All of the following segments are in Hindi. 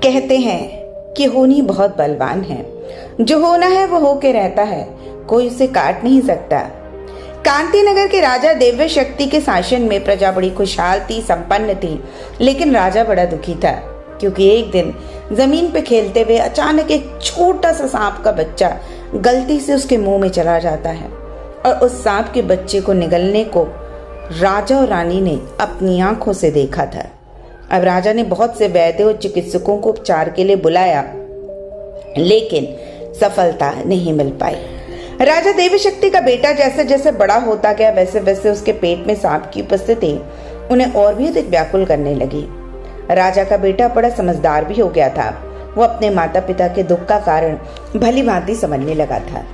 कहते हैं कि होनी बहुत बलवान है, जो होना है वो होके रहता है, कोई उसे काट नहीं सकता। कांति नगर के राजा दिव्य शक्ति के शासन में प्रजा बड़ी खुशहाल थी, संपन्न थी, लेकिन राजा बड़ा दुखी था क्योंकि एक दिन जमीन पे खेलते हुए अचानक एक छोटा सा सांप का बच्चा गलती से उसके मुंह में चला जाता है और उस सांप के बच्चे को निगलने को राजा और रानी ने अपनी आंखों से देखा था। अब राजा ने बहुत से वैद्य और चिकित्सकों को उपचार के लिए बुलाया, लेकिन सफलता नहीं मिल पाई। राजा देवी शक्ति का बेटा जैसे जैसे बड़ा होता गया, वैसे वैसे उसके पेट में सांप की उपस्थिति उन्हें और भी अधिक व्याकुल करने लगी। राजा का बेटा बड़ा समझदार भी हो गया था। वो अपने माता पिता के दुख का कारण भली भांति समझने लगा था।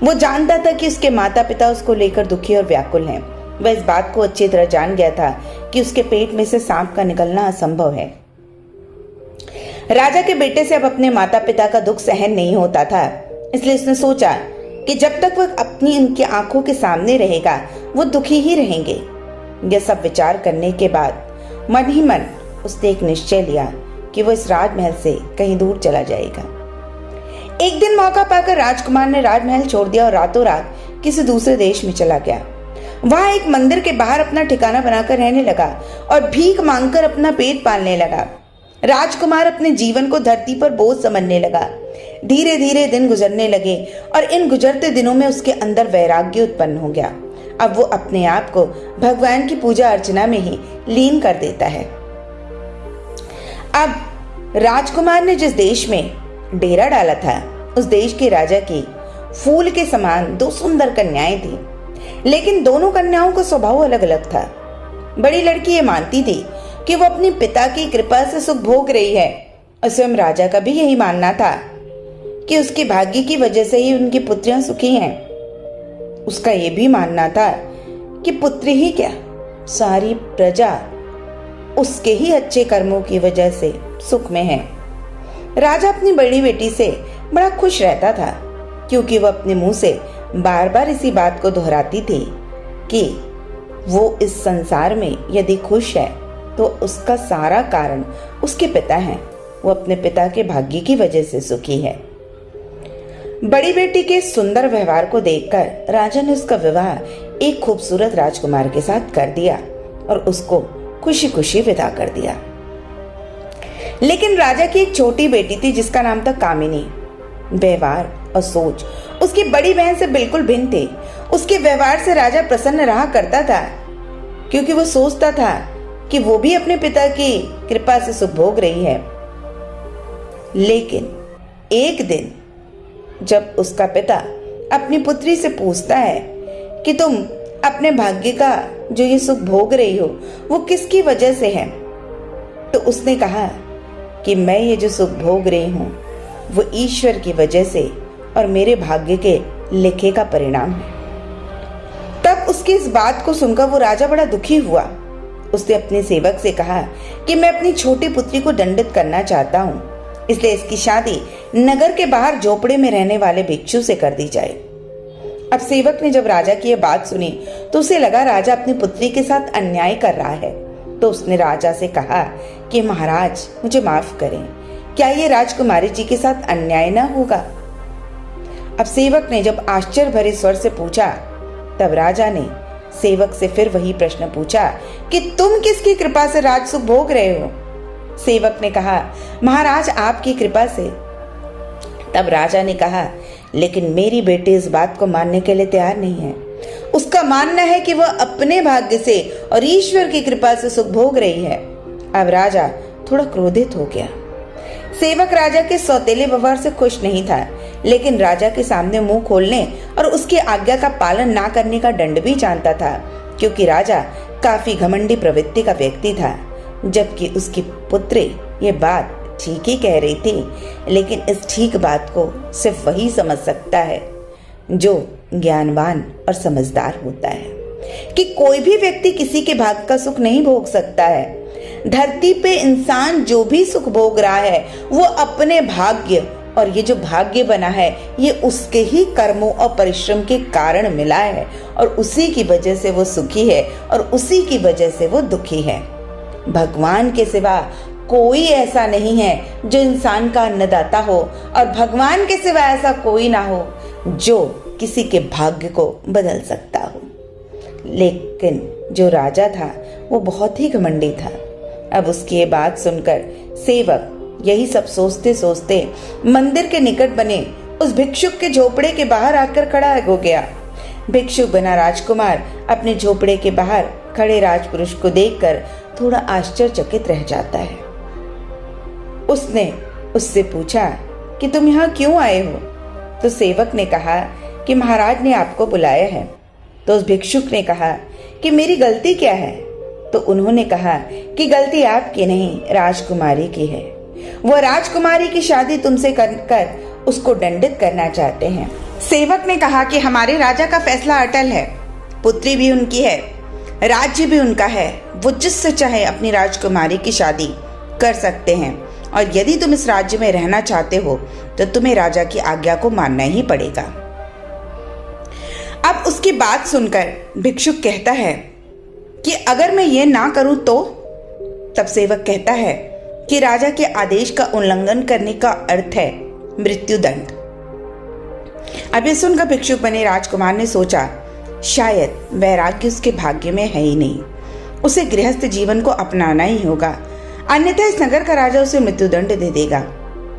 वो जानता था कि उसके माता पिता उसको लेकर दुखी और व्याकुल हैं। वह इस बात को अच्छी तरह जान गया था कि उसके पेट में से सांप का निकलना असंभव है। राजा के बेटे से अब अपने माता पिता का दुख सहन नहीं होता था, इसलिए उसने सोचा कि जब तक वह अपनी उनकी आंखों के सामने रहेगा वो दुखी ही रहेंगे। यह सब विचार करने के बाद मन ही मन उसने एक निश्चय लिया कि वो इस राजमहल से कहीं दूर चला जाएगा। एक दिन मौका पाकर राजकुमार ने राजमहल छोड़ दिया और रातों रात किसी दूसरे देश में चला गया। वहां एक मंदिर के बाहर अपना ठिकाना बनाकर रहने लगा और भीख मांगकर अपना पेट पालने लगा। राजकुमार अपने जीवन को धरती पर बोझ समझने लगा। धीरे धीरे दिन गुजरने लगे और इन गुजरते दिनों में उसके अंदर वैराग्य उत्पन्न हो गया। अब वो अपने आप को भगवान की पूजा अर्चना में ही लीन कर देता है। अब राजकुमार ने जिस देश में डेरा डाला था, उस देश के राजा की फूल के समान दो सुंदर कन्याएं थी, लेकिन दोनों कन्याओं का स्वभाव अलग अलग था। बड़ी लड़की ये मानती थी कि वो अपने पिता की कृपा से सुख भोग रही है और स्वयं राजा का भी यही मानना था कि उसके भाग्य की वजह से ही उनकी पुत्रियां सुखी हैं। उसका ये भी मानना था कि पुत्री ही क्या, सारी प्रजा उसके ही अच्छे कर्मों की वजह से सुख में है। राजा अपनी बड़ी बेटी से बड़ा खुश रहता था क्योंकि वह अपने मुंह से बार बार इसी बात को दोहराती थी कि वो इस संसार में यदि खुश है तो उसका सारा कारण उसके पिता हैं। वो अपने पिता के भाग्य की वजह से सुखी है। बड़ी बेटी के सुंदर व्यवहार को देखकर राजा ने उसका विवाह एक खूबसूरत राजकुमार के साथ कर दिया और उसको खुशी खुशी विदा कर दिया। लेकिन राजा की एक छोटी बेटी थी जिसका नाम था कामिनी। व्यवहार और सोच उसकी बड़ी बहन से बिल्कुल भिन्न थे। उसके व्यवहार से राजा प्रसन्न रहा करता था क्योंकि वो सोचता था कि वो भी अपने पिता की कृपा से सुख भोग रही है। लेकिन एक दिन जब उसका पिता अपनी पुत्री से पूछता है कि तुम अपने भाग्य का जो ये सुख भोग रही हो वो किसकी वजह से है, तो उसने कहा कि मैं ये जो सुख भोग रही हूँ वो ईश्वर की वजह से और मेरे भाग्य के लिखे का परिणाम है। तब उसकी इस बात को सुनकर वो राजा बड़ा दुखी हुआ। उसने अपने सेवक से कहा कि मैं अपनी छोटी पुत्री को दंडित करना चाहता हूँ, इसलिए इसकी शादी नगर के बाहर झोपड़े में रहने वाले भिक्षु से कर दी जाए। अब सेवक ने जब राजा की यह बात सुनी तो उसे लगा राजा अपनी पुत्री के साथ अन्याय कर रहा है, तो उसने राजा से कहा कि महाराज मुझे माफ करें, क्या ये राजकुमारी जी के साथ अन्याय न होगा? अब सेवक ने जब आश्चर्य भरे स्वर से पूछा, तब राजा ने सेवक से फिर वही प्रश्न पूछा कि तुम किसकी कृपा से राजसुख भोग रहे हो? सेवक ने कहा, महाराज आपकी कृपा से। तब राजा ने कहा, लेकिन मेरी बेटी इस बात को मानने के लिए तैयार नहीं है। उसका मानना है कि वह अपने भाग्य से और ईश्वर की कृपा से सुख भोग रही है। अब राजा थोड़ा क्रोधित हो गया। सेवक राजा के सौतेले व्यवहार से खुश नहीं था, लेकिन राजा के सामने मुंह खोलने और उसकी आज्ञा का पालन ना करने का दंड भी जानता था, क्योंकि राजा काफी घमंडी प्रवृत्ति का व्यक्ति था। जबकि उसकी पुत्री ये बात ठीक ही कह रही थी, लेकिन इस ठीक बात को सिर्फ वही समझ सकता है जो ज्ञानवान और समझदार होता है कि कोई भी व्यक्ति किसी के भाग्य का सुख नहीं भोग सकता है। धरती पे इंसान जो भी सुख भोग रहा है वो अपने भाग्य, और ये जो भाग्य बना है ये उसके ही कर्मों और परिश्रम के कारण मिला है, और उसी की वजह से वो सुखी है और उसी की वजह से वो दुखी है। भगवान के सिवा कोई ऐसा नहीं है जो इंसान का अन्नदाता हो और भगवान के सिवा ऐसा कोई ना हो जो किसी के भाग्य को बदल सकता हो। लेकिन जो राजा था वो बहुत ही घमंडी था। अब उसकी ये बात सुनकर सेवक यही सब सोचते सोचते मंदिर के निकट बने उस भिक्षुक के झोपड़े के बाहर आकर खड़ा हो गया। भिक्षुक बना राजकुमार अपने झोपड़े के बाहर खड़े राजपुरुष को देखकर थोड़ा आश्चर्यचकित रह जाता है। उसने उससे पूछा कि तुम यहाँ क्यों आए हो? तो सेवक ने कहा कि महाराज ने आपको बुलाया है। तो उस भिक्षुक ने कहा कि मेरी गलती क्या है? तो उन्होंने कहा कि गलती आपकी नहीं, राजकुमारी की है। वो राजकुमारी की शादी तुमसे कर उसको दंडित करना चाहते हैं। सेवक ने कहा कि हमारे राजा का फैसला अटल है, पुत्री भी उनकी है, राज्य भी उनका है। वो जिससे चाहे अपनी राजकुमारी की शादी कर सकते हैं और यदि तुम इस राज्य में रहना चाहते हो तो तुम्हें राजा की आज्ञा को मानना ही पड़ेगा। अब उसकी बात सुनकर भिक्षुक कहता है कि अगर मैं ये ना करूं तो? तब सेवक कहता है कि राजा के आदेश का उल्लंघन करने का अर्थ है मृत्युदंड। अब ये सुनकर भिक्षुक बने राजकुमार ने सोचा शायद वैराग्य उसके भाग्य में है ही नहीं, उसे गृहस्थ जीवन को अपनाना ही होगा, अन्यथा इस नगर का राजा उसे मृत्युदंड दे देगा।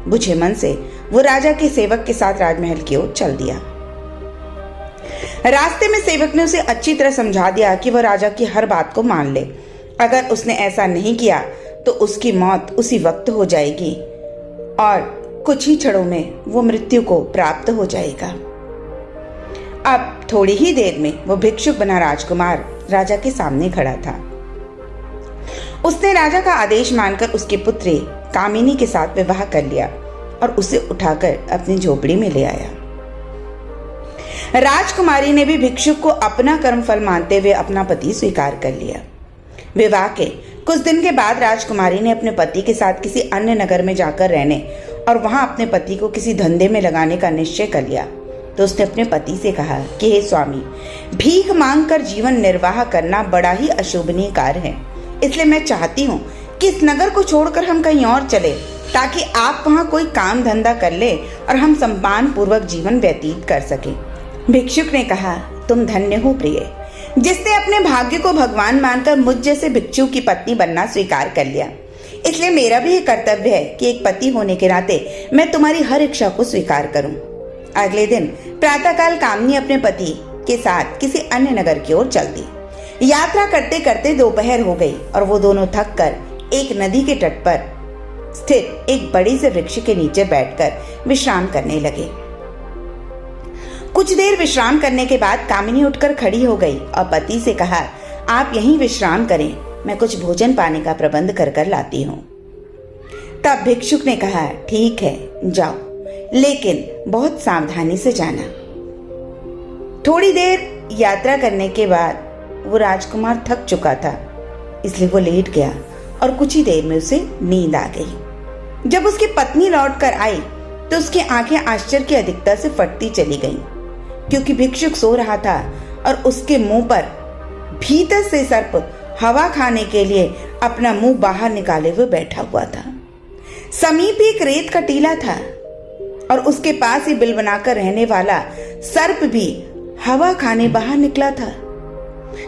बुझे मन से वो राजा के सेवक के साथ राजमहल की ओर चल दिया। रास्ते में सेवक ने उसे अच्छी तरह समझा दिया कि वह राजा की हर बात को मान ले। अगर उसने ऐसा नहीं किया तो उसकी मौत उसी वक्त हो जाएगी और कुछ ही क्षणों में वो मृत्यु को प्राप्त हो जाएगा। अब थोड़ी ही देर में वो भिक्षुक बना राजकुमार राजा के सामने खड़ा था। उसने राजा का आदेश मानकर उसकी पुत्री कामिनी के साथ विवाह कर लिया और उसे उठाकर अपनी झोपड़ी में ले आया। राजकुमारी ने भी भिक्षुक को अपना कर्मफल मानते हुए अपना पति स्वीकार कर लिया। विवाह के कुछ दिन के बाद राजकुमारी ने अपने पति के साथ किसी अन्य नगर में जाकर रहने और वहां अपने पति को किसी धंधे में लगाने का निश्चय कर लिया। तो उसने अपने पति से कहा कि हे स्वामी, भीख मांगकर जीवन निर्वाह करना बड़ा ही अशोभनीय कार्य है, इसलिए मैं चाहती हूँ कि इस नगर को छोड़कर हम कहीं और चले ताकि आप वहाँ कोई काम धंधा कर ले और हम सम्मान पूर्वक जीवन व्यतीत कर सकें। भिक्षुक ने कहा, तुम धन्य हो प्रिय, जिसने अपने भाग्य को भगवान मानकर मुझ जैसे भिक्षु की पत्नी बनना स्वीकार कर लिया। इसलिए मेरा भी ये कर्तव्य है कि एक पति होने के नाते मैं तुम्हारी हर इच्छा को स्वीकार करूं। अगले दिन प्रातःकाल कामिनी अपने पति के साथ किसी अन्य नगर की ओर चल दी। यात्रा करते करते दोपहर हो गई और वो दोनों थक कर एक नदी के तट पर स्थित एक बड़े से वृक्ष के नीचे बैठकर विश्राम करने लगे। कुछ देर विश्राम करने के बाद कामिनी उठकर खड़ी हो गई और पति से कहा, आप यहीं विश्राम करें, मैं कुछ भोजन पाने का प्रबंध कर लाती हूँ। तब भिक्षुक ने कहा, ठीक है जाओ, लेकिन बहुत सावधानी से जाना। थोड़ी देर यात्रा करने के बाद वो राजकुमार थक चुका था, इसलिए वो लेट गया और कुछ ही देर में उसे नींद आ गई। जब उसकी पत्नी लौटकर आई तो उसकी आंखें आश्चर्य की अधिकता से फटती चली गईं, क्योंकि भिक्षुक सो रहा था और उसके मुंह पर भीतर से सर्प हवा खाने के लिए अपना मुंह बाहर निकाले हुए बैठा हुआ था। समीप एक रेत का टीला था और उसके पास ही बिल बनाकर रहने वाला सर्प भी हवा खाने बाहर निकला था।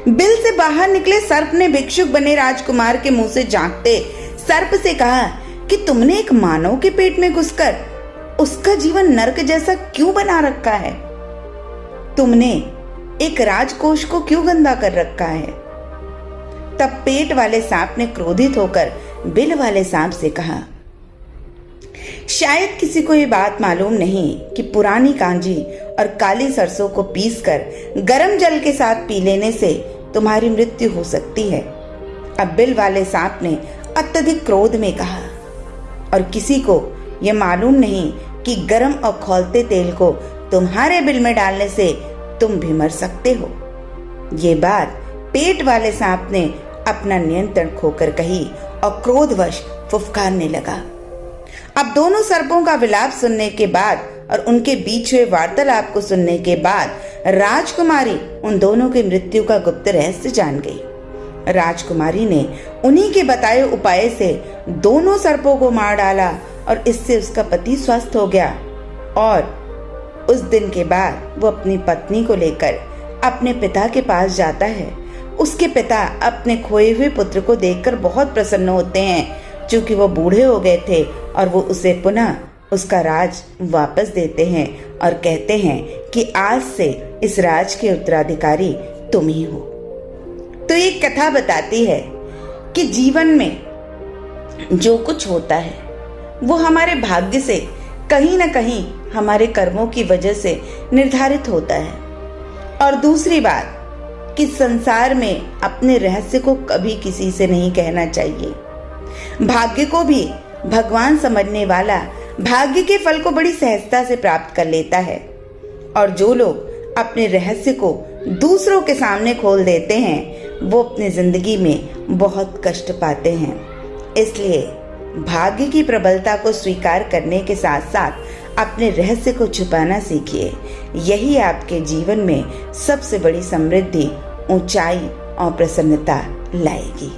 बिल से बाहर निकले सर्प ने भिक्षुक बने राजकुमार के मुंह से झांकते सर्प से कहा कि तुमने एक मानव के पेट में घुसकर उसका जीवन नरक जैसा क्यों बना रखा है? तुमने एक राजकोष को क्यों गंदा कर रखा है? तब पेट वाले सांप ने क्रोधित होकर बिल वाले सांप से कहा, शायद किसी को ये बात मालूम नहीं कि पुरानी कांजी और काली सरसों को पीसकर गर्म जल के साथ पी लेने से तुम्हारी मृत्यु हो सकती है। अब बिल वाले सांप ने अत्यधिक क्रोध में कहा, और किसी को यह मालूम नहीं कि गर्म और खौलते तेल को तुम्हारे बिल में डालने से तुम भी मर सकते हो। ये बात पेट वाले सांप ने अपना नियंत्रण खोकर कही और क्रोधवश फुफकारने लगा। अब दोनों सर्पों का विलाप सुनने के बाद और उनके बीच हुए वार्तालाप को सुनने के बाद राजकुमारी उन दोनों की मृत्यु का गुप्त रहस्य जान गई। राजकुमारी ने उन्हीं के बताए उपाय से दोनों सर्पों को मार डाला और इससे उसका पति स्वस्थ हो गया। और उस दिन के बाद वो अपनी पत्नी को लेकर अपने पिता के पास जाता है। उसके पिता अपने खोए हुए पुत्र को देखकर बहुत प्रसन्न होते हैं, क्योंकि वो बूढ़े हो गए थे, और वो उसे पुनः उसका राज वापस देते हैं और कहते हैं कि आज से इस राज के उत्तराधिकारी तुम ही हो। तो ये कथा बताती है कि जीवन में जो कुछ होता है वो हमारे भाग्य से कहीं ना कहीं हमारे कर्मों की वजह से निर्धारित होता है। और दूसरी बात कि संसार में अपने रहस्य को कभी किसी से नहीं कहना चाहिए। भाग्य को भी भगवान समझने वाला भाग्य के फल को बड़ी सहजता से प्राप्त कर लेता है, और जो लोग अपने रहस्य को दूसरों के सामने खोल देते हैं वो अपनी जिंदगी में बहुत कष्ट पाते हैं। इसलिए भाग्य की प्रबलता को स्वीकार करने के साथ साथ अपने रहस्य को छुपाना सीखिए। यही आपके जीवन में सबसे बड़ी समृद्धि, ऊंचाई और प्रसन्नता लाएगी।